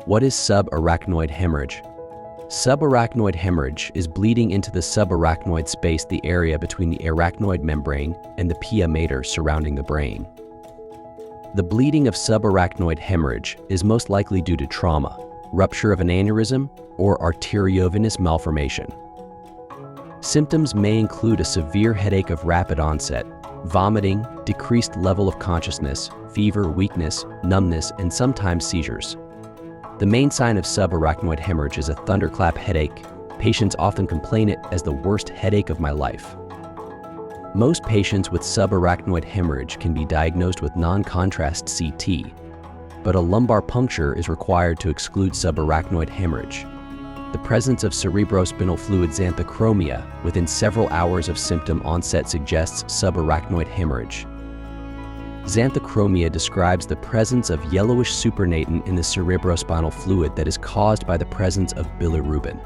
What is subarachnoid hemorrhage? Subarachnoid hemorrhage is bleeding into the subarachnoid space, the area between the arachnoid membrane and the pia mater surrounding the brain. The bleeding of subarachnoid hemorrhage is most likely due to trauma, rupture of an aneurysm, or arteriovenous malformation. Symptoms may include a severe headache of rapid onset, vomiting, decreased level of consciousness, fever, weakness, numbness, and sometimes seizures. The main sign of subarachnoid hemorrhage is a thunderclap headache. Patients often complain it as the worst headache of my life. Most patients with subarachnoid hemorrhage can be diagnosed with non-contrast CT, but a lumbar puncture is required to exclude subarachnoid hemorrhage. The presence of cerebrospinal fluid xanthochromia within several hours of symptom onset suggests subarachnoid hemorrhage. Xanthochromia describes the presence of yellowish supernatant in the cerebrospinal fluid that is caused by the presence of bilirubin.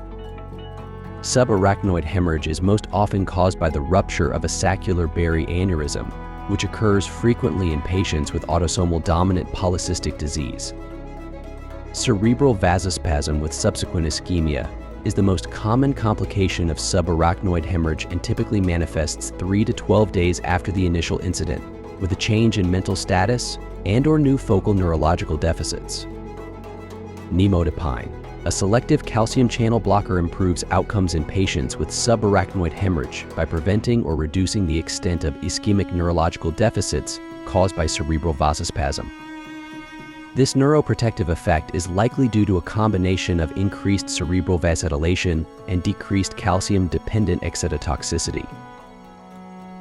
Subarachnoid hemorrhage is most often caused by the rupture of a saccular berry aneurysm, which occurs frequently in patients with autosomal dominant polycystic disease. Cerebral vasospasm with subsequent ischemia is the most common complication of subarachnoid hemorrhage and typically manifests 3 to 12 days after the initial incident, with a change in mental status and/or new focal neurological deficits. Nimodipine, a selective calcium channel blocker, improves outcomes in patients with subarachnoid hemorrhage by preventing or reducing the extent of ischemic neurological deficits caused by cerebral vasospasm. This neuroprotective effect is likely due to a combination of increased cerebral vasodilation and decreased calcium-dependent excitotoxicity.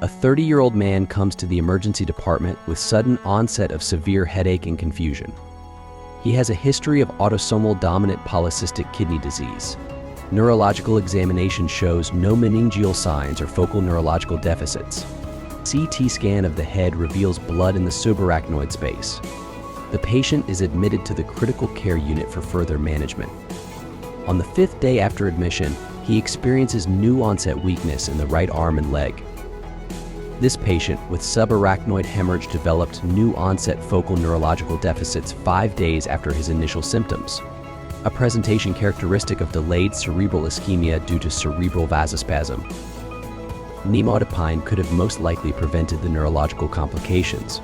A 30-year-old man comes to the emergency department with sudden onset of severe headache and confusion. He has a history of autosomal dominant polycystic kidney disease. Neurological examination shows no meningeal signs or focal neurological deficits. CT scan of the head reveals blood in the subarachnoid space. The patient is admitted to the critical care unit for further management. On the 5th day after admission, he experiences new onset weakness in the right arm and leg. This patient with subarachnoid hemorrhage developed new onset focal neurological deficits 5 days after his initial symptoms, a presentation characteristic of delayed cerebral ischemia due to cerebral vasospasm. Nimodipine could have most likely prevented the neurological complications.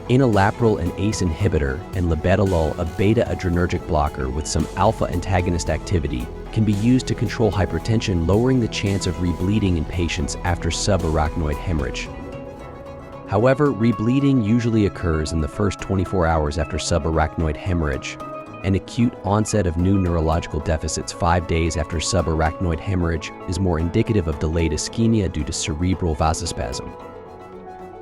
Enalapril, an ACE inhibitor, and labetalol, a beta-adrenergic blocker with some alpha antagonist activity, can be used to control hypertension, lowering the chance of rebleeding in patients after subarachnoid hemorrhage. However, rebleeding usually occurs in the first 24 hours after subarachnoid hemorrhage, and acute onset of new neurological deficits 5 days after subarachnoid hemorrhage is more indicative of delayed ischemia due to cerebral vasospasm.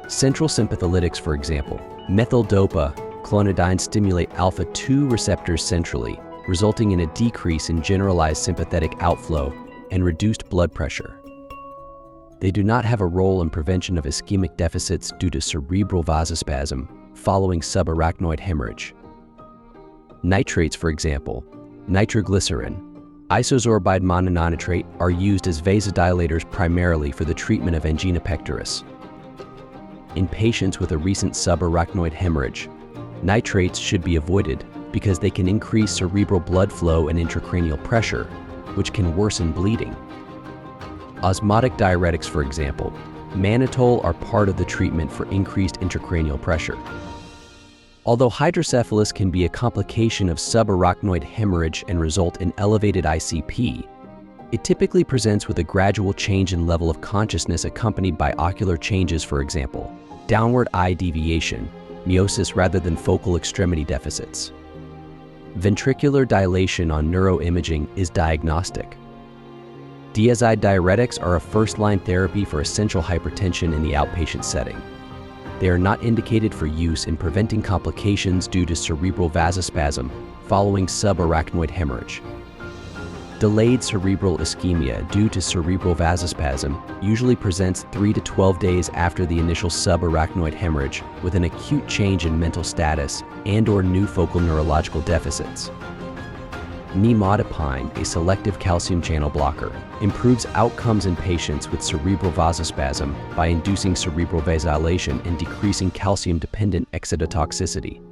Central sympatholytics, for example, methyl-dopa, clonidine, stimulate alpha-2 receptors centrally, resulting in a decrease in generalized sympathetic outflow and reduced blood pressure. They do not have a role in prevention of ischemic deficits due to cerebral vasospasm following subarachnoid hemorrhage. Nitrates, for example, nitroglycerin, isosorbide mononitrate, are used as vasodilators primarily for the treatment of angina pectoris. In patients with a recent subarachnoid hemorrhage, nitrates should be avoided because they can increase cerebral blood flow and intracranial pressure, which can worsen bleeding. Osmotic diuretics, for example, mannitol, are part of the treatment for increased intracranial pressure. Although hydrocephalus can be a complication of subarachnoid hemorrhage and result in elevated ICP, it typically presents with a gradual change in level of consciousness accompanied by ocular changes, for example, downward eye deviation, miosis rather than focal extremity deficits. Ventricular dilation on neuroimaging is diagnostic. Diazide diuretics are a first-line therapy for essential hypertension in the outpatient setting. They are not indicated for use in preventing complications due to cerebral vasospasm following subarachnoid hemorrhage. Delayed cerebral ischemia due to cerebral vasospasm usually presents 3 to 12 days after the initial subarachnoid hemorrhage with an acute change in mental status and/or new focal neurological deficits. Nimodipine, a selective calcium channel blocker, improves outcomes in patients with cerebral vasospasm by inducing cerebral vasodilation and decreasing calcium-dependent excitotoxicity.